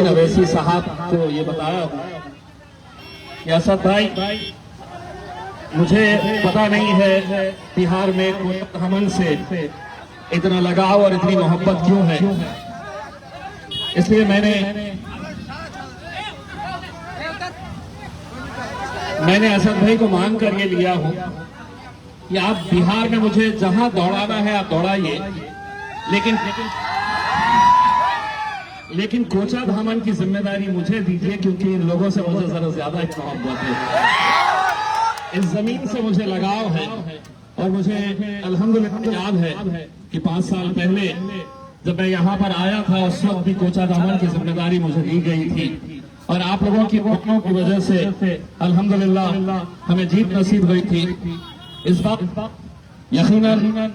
असदुद्दीन अवैसी साहब को ये बताया हूँ कि असद भाई, मुझे पता नहीं है बिहार में कोचा धामन से इतना लगाव और इतनी मोहब्बत क्यों है, इसलिए मैंने असद भाई को मांग कर ये लिया हूं कि आप बिहार में मुझे जहां दौड़ाना है आप दौड़ाइए, लेकिन कोचा धामन की जिम्मेदारी मुझे दीजिए, क्योंकि इन लोगों से मुझे जरा ज्यादा ही मोहब्बत है, इस जमीन से मुझे लगाव है। और मुझे अल्हम्दुलिल्लाह याद है कि 5 साल पहले जब मैं यहाँ पर आया था, उस वक्त भी कोचा धामन की जिम्मेदारी मुझे दी गई थी, और आप लोगों की वोटों की वजह से अल्हम्दुलिल्लाह हमें जीत नसीब हुई थी। इस वक्त यकीनन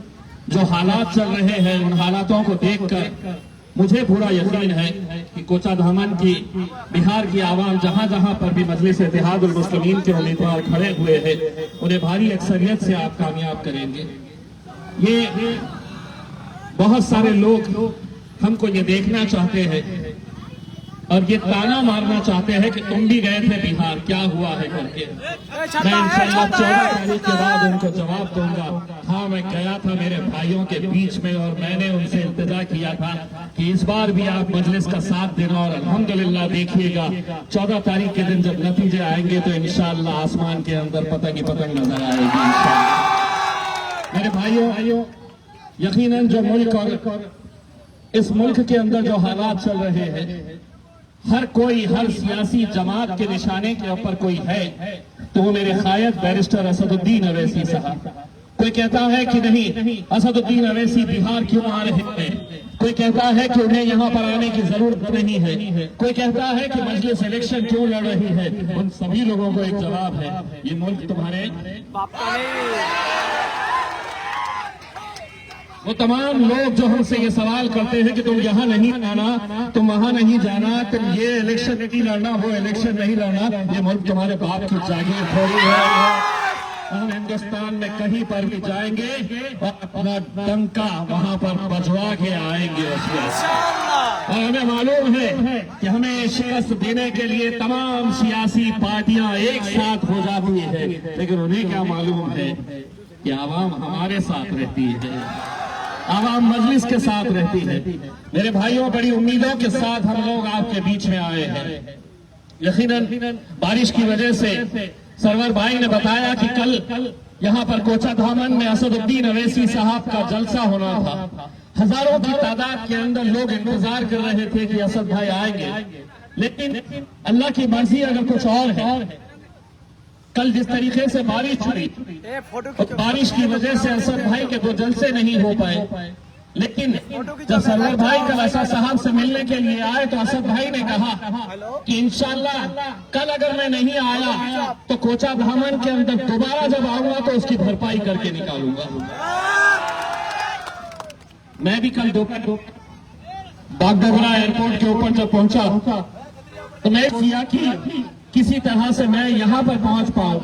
जो हालात चल रहे हैं, उन हालातों को देखकर मुझे पूरा यकीन है कि कोचा धामन की बिहार की आवाम जहां जहां पर भी मजलिस इत्तेहादुल मुस्लिमीन के उम्मीदवार खड़े हुए हैं, उन्हें भारी अक्सरियत से आप कामयाब करेंगे। ये बहुत सारे लोग हमको ये देखना चाहते हैं और ये ताना मारना चाहते हैं कि तुम भी गए थे बिहार, क्या हुआ है करके। मैं इंशाअल्लाह 14 तारीख के बाद उनको जवाब दूंगा, हाँ मैं गया था मेरे भाइयों के बीच में और मैंने उनसे इल्तिजा किया था कि इस बार भी आप मजलिस का साथ देना, और अल्हम्दुलिल्लाह देखिएगा 14 तारीख के दिन जब नतीजे आएंगे तो इंशाअल्लाह आसमान के अंदर पतंग ही पतंग नजर आएगी इंशाअल्लाह। मेरे भाइयों, यकीनन जो मुल्क और इस मुल्क के अंदर जो हालात चल रहे हैं, हर सियासी जमात के निशाने के ऊपर कोई है तो वो मेरे कायद बैरिस्टर असदुद्दीन अवैसी साहब। कोई कहता है कि नहीं, असदुद्दीन अवैसी बिहार क्यों आ रहे हैं, कोई कहता है कि उन्हें यहाँ पर आने की जरूरत नहीं है, कोई कहता है कि मजलिस इलेक्शन क्यों लड़ रही है। उन सभी लोगों को एक जवाब है, ये मुल्क तुम्हारे बाप का नहीं। वो तमाम लोग जो हमसे ये सवाल करते हैं कि तुम यहाँ नहीं आना, तुम वहां नहीं जाना, तुम ये इलेक्शन नहीं लड़ना, वो इलेक्शन नहीं लड़ना, ये मुल्क तुम्हारे बाप की जागीर थोड़ी है। हम हिंदुस्तान में कहीं पर भी जाएंगे और अपना डंका वहां पर बजवा के आएंगे उसमें। और हमें मालूम है कि हमें शिकस्त देने के लिए तमाम सियासी पार्टियां एक साथ हो जाती है, लेकिन उन्हें क्या मालूम है कि आवाम हमारे साथ रहती है, आवाम मजलिस के साथ रहती है। मेरे भाइयों, बड़ी उम्मीदों के साथ हम लोग आपके बीच में आए हैं। यकीनन बारिश की वजह से सरवर भाई ने बताया कि कल यहाँ पर कोचा धामन में असदुद्दीन अवैसी साहब का जलसा होना था। हजारों की तादाद के अंदर लोग इंतजार कर रहे थे कि असद भाई आएंगे, लेकिन अल्लाह की मर्जी अगर कुछ और है। कल जिस तरीके से बारिश हुई, बारिश की वजह से असद भाई के 2 जलसे नहीं हो पाए, लेकिन जब सरवर भाई कल असद साहब से मिलने के लिए आए तो असद भाई ने कहा कि इंशाअल्लाह कल अगर मैं नहीं आया तो कोचा धामन के अंदर दोबारा जब आऊंगा तो उसकी भरपाई करके निकालूंगा। मैं भी कल दोपहर बागडोगरा एयरपोर्ट के ऊपर जब पहुंचा तो मैं किया कि किसी तरह से मैं यहाँ पर पहुंच पाऊं,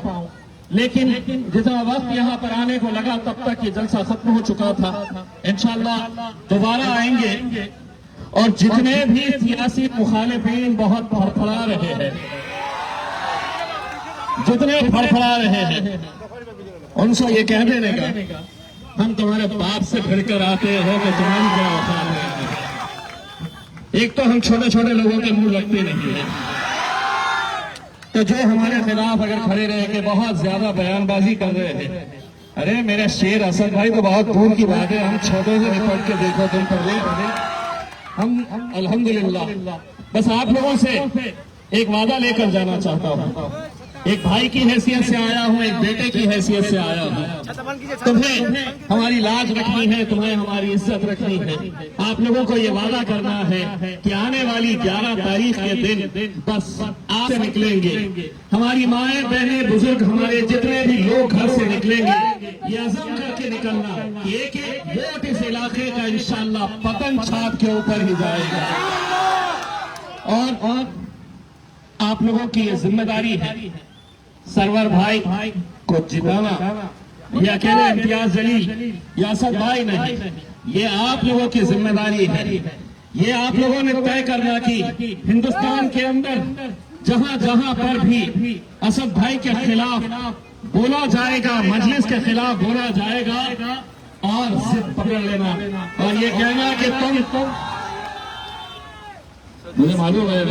लेकिन जितना वक्त यहाँ पर आने को लगा तब तक ये जलसा खत्म हो चुका था। इंशाअल्लाह दोबारा आएंगे और जितने भी सियासी मुखालिफिन बहुत फड़फड़ा रहे हैं, जितने फड़फड़ा रहे हैं, उनसे ये कह देने का हम तुम्हारे बाप से भिड़कर आते हो कि तुम्हारी क्या औकात है। एक तो हम छोटे छोटे लोगों के मुंह लगते नहीं है, तो जो हमारे खिलाफ अगर खड़े रहे के बहुत ज्यादा बयानबाजी कर रहे हैं, अरे मेरे शेर असद भाई तो बहुत दूर की बात है, हम छोटों से निपट के देखो तुम पहले। हम अल्हम्दुलिल्लाह बस आप लोगों से एक वादा लेकर जाना चाहता हूँ। एक भाई की हैसियत से आया हूँ, एक बेटे की हैसियत से आया हूँ। तुम्हें हमारी लाज रखनी है, तुम्हें हमारी इज्जत रखनी है। आप लोगों को ये वादा करना है कि आने वाली 11 तारीख के दिन बस आपसे निकलेंगे, हमारी माएं बहनें बुजुर्ग हमारे जितने भी लोग घर से निकलेंगे, ये अज़म करके निकलना कि एक एक वोट इस इलाके का इंशाअल्लाह पतंग छाप के ऊपर ही जाएगा। और आप लोगों की ये जिम्मेदारी है, सरवर भाई को जिताना। ये अकेले इम्तियाज जलील या असद भाई नहीं, ये आप लोगों की जिम्मेदारी है। ये आप लोगों ने तय करना कि हिंदुस्तान के अंदर जहां जहां पर भी असद भाई के खिलाफ बोला जाएगा, मजलिस के खिलाफ बोला जाएगा, और जिद पकड़ लेना और ये कहना कि तुम मुझे मालूम है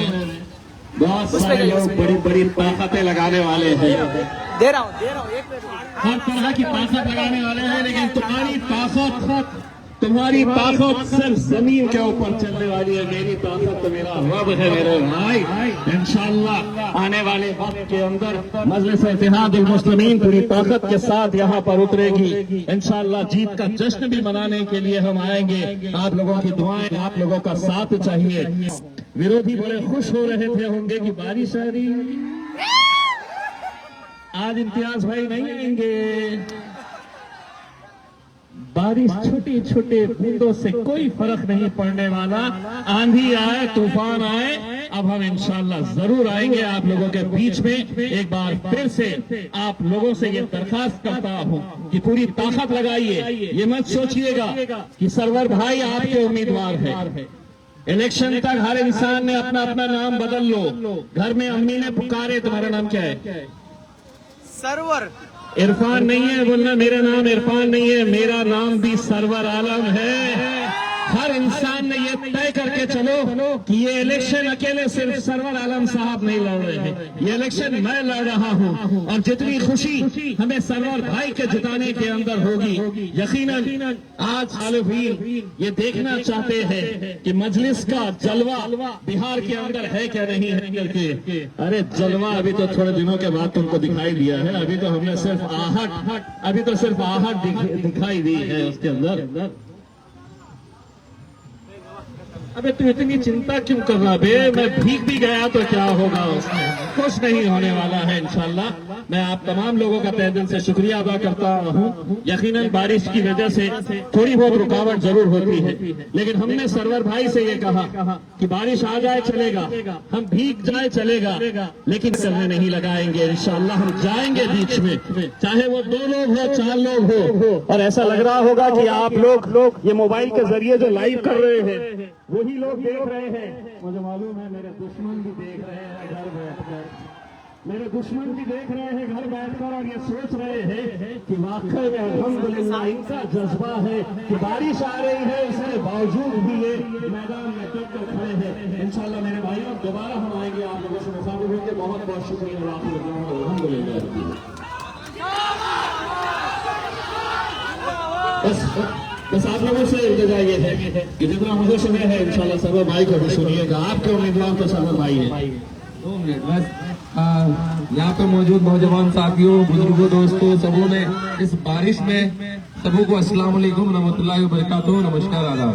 बहुत सारे लोग बड़ी बड़ी ताकतें लगाने वाले हैं, दे रहा हूँ हर तरह की ताकत लगाने वाले हैं, लेकिन तुम्हारी ताकत सिर्फ जमीन के ऊपर चलने वाली है। मेरी ताकत तो मेरा रब है मेरे भाई। इंशाअल्लाह आने वाले वक्त के अंदर मजलिस इत्तेहाद उल मुस्लिमीन पूरी ताकत के साथ यहाँ पर उतरेगी। इंशाअल्लाह जीत का जश्न भी मनाने के लिए हम आएंगे। आप लोगों की दुआएं, आप लोगों का साथ चाहिए। विरोधी बड़े खुश हो रहे थे होंगे कि बारिश आ रही है, आज इम्तियाज भाई नहीं आएंगे। बारिश छोटी छोटे बूंदों से कोई फर्क नहीं पड़ने वाला, आंधी आए तूफान आए, अब हम इंशाअल्लाह जरूर आएंगे आप लोगों के बीच में। एक बार फिर से आप लोगों से ये दरखास्त करता हूं कि पूरी ताकत लगाइए। ये मत सोचिएगा कि सरवर भाई आपके उम्मीदवार है। इलेक्शन तक हर इंसान ने अपना अपना नाम बदल लो। घर में अम्मी ने पुकारे तुम्हारा नाम क्या है? सरवर इरफान नहीं है बोलना, मेरा नाम इरफान नहीं है, मेरा नाम भी सरवर आलम है। हर इंसान ने ये तय करके चलो कि ये इलेक्शन अकेले सिर्फ सरवर आलम साहब नहीं लड़ रहे हैं, ये इलेक्शन मैं लड़ रहा हूं। और जितनी खुशी हमें सरवर भाई के जिताने के अंदर होगी, यकीनन आज हालिफीन ये देखना चाहते हैं कि मजलिस का जलवा बिहार के अंदर है क्या नहीं है करके। अरे जलवा अभी तो थोड़े दिनों के बाद तुमको दिखाई दिया है, अभी तो हमने सिर्फ आहट दिखाई दी है उसके अंदर। अबे तू इतनी चिंता क्यों कर रहा बे? मैं भीग भी गया तो क्या होगा, उसमें कुछ नहीं होने वाला है इंशाल्लाह। मैं आप तमाम लोगों का तहे दिल से शुक्रिया अदा करता हूं। यकीनन बारिश की वजह से थोड़ी बहुत रुकावट जरूर होती है, लेकिन हमने सरवर भाई से ये कहा कि बारिश आ जाए चलेगा, हम भीग जाए चलेगा, लेकिन करने नहीं लगाएंगे। इंशाल्लाह हम जाएंगे बीच में, चाहे वो 2 लोग हो 4 लोग हो। और ऐसा लग रहा होगा कि आप लोग ये मोबाइल के जरिए जो लाइव कर रहे हैं वही लोग देख रहे हैं। मुझे मालूम है मेरे दुश्मन भी देख रहे हैं घर बैठकर, मेरे दुश्मन भी देख रहे हैं घर बैठकर, और ये सोच रहे हैं कि वाकई में अल्हम्दुलिल्लाह इनका जज्बा है कि बारिश आ रही है, इसके बावजूद भी ये मैदान में टिक कर खड़े हैं। इंशाल्लाह मेरे भाइयों दोबारा हम आएंगे आप लोगों से मुखातिब होंगे। बहुत बहुत शुक्रिया। अल्हम्दुलिल्लाह बस आप लोगों से इल्तिजा ये है कि जितना मुझे सुने हैं इंशाल्लाह सरवर भाई को भी सुनिएगा। आपके उम्मीदवार तो सरवर भाई है। 2 मिनट बस। यहाँ पे मौजूद नौजवान साथियों, बुजुर्गों, दोस्तों, सबों ने इस बारिश में सबों को अस्सलाम वालेकुम रहमतुल्लाहि व बरकातहू, नमस्कार, आदाब।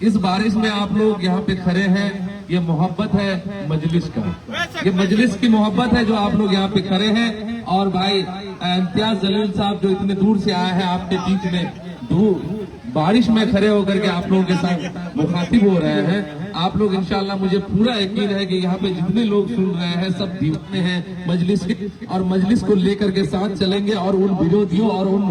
इस बारिश में आप लोग यहाँ पे खड़े हैं, ये मोहब्बत है मजलिस का, ये मजलिस की मोहब्बत है जो आप लोग यहाँ पे खड़े हैं। और भाई इम्तियाज जलील साहब जो इतने दूर से आए हैं आपके बीच में, बारिश में खड़े होकर के आप लोगों के साथ मुखातिब हो रहे हैं। आप लोग इंशाल्लाह, मुझे पूरा यकीन है कि यहाँ पे जितने लोग सुन रहे हैं सब दीवाने हैं मजलिस के, और मजलिस को लेकर के साथ चलेंगे और उन विरोधियों और उन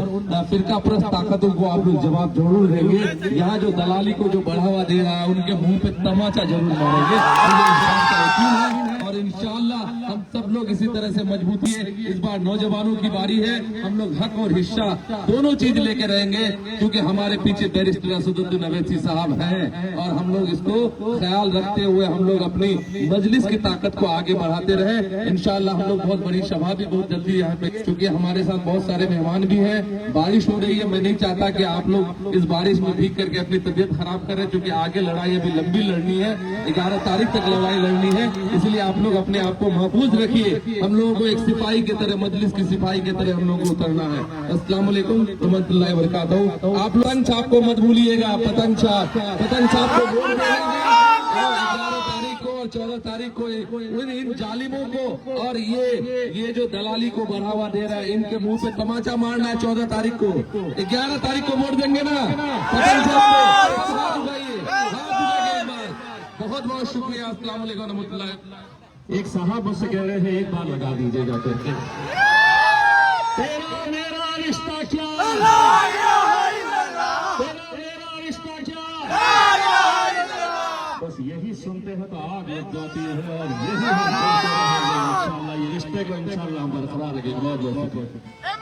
फिरका परस्त ताकतों को आप लोग जवाब जरूर देंगे। यहाँ जो दलाली को जो बढ़ावा दे रहा है उनके मुंह पे तमाचा जरूर मारेंगे, मुझे इस बात का यकीन है। और इंशाल्लाह हम सब लोग इसी तरह से मजबूती है। इस बार नौजवानों की बारी है, हम लोग हक और हिस्सा दोनों चीज लेके रहेंगे, क्योंकि हमारे पीछे बैरिस्टर असदुद्दीन अवैसी साहब हैं, और हम लोग इसको ख्याल रखते हुए हम लोग अपनी मजलिस की ताकत को आगे बढ़ाते रहे। इंशाल्लाह हम लोग बहुत बड़ी सभा भी बहुत जल्दी यहाँ पे, क्योंकि हमारे साथ बहुत सारे मेहमान भी हैं। बारिश हो रही है, मैं नहीं चाहता कि आप लोग इस बारिश में भीग करके अपनी तबीयत खराब करें, क्योंकि आगे लड़ाई अभी लंबी लड़नी है, 11 तारीख तक लड़ाई लड़नी है। इसलिए आप लोग अपने आप को महफूज रखिए। हम लोगों को एक सिपाही की तरह, मजलिस की सिपाही की तरह हम लोगों को उतरना है। अस्सलाम वालेकुम रहमतुल्लाहि व बरकातहू। आप लोग पतंग छाप को मत भूलिएगा, पतंग छाप को वोट देंगे। 11 तारीख को और 14 तारीख को इन जालिमों को और ये जो दलाली को बढ़ावा दे रहा है, इनके मुंह पे तमाचा मारना है 14 तारीख को। 11 तारीख को वोट देंगे ना, पतंग छाप को हाथ उठाइए, एक बार। बहुत बहुत शुक्रिया। अस्सलाम वालेकुम रहमतुल्लाह। एक साहब मुझसे कह रहे थे एक बार लगा दीजिएगा करके। तेरा मेरा रिश्ता क्या, तेरा मेरा रिश्ता क्या, तो आग लग जाती है और यही हम करते रहेंगे इंशाल्लाह। ये रिश्ते को इंशाल्लाह हम बरकरार रखेंगे। बहुत बहुत शुक्रिया।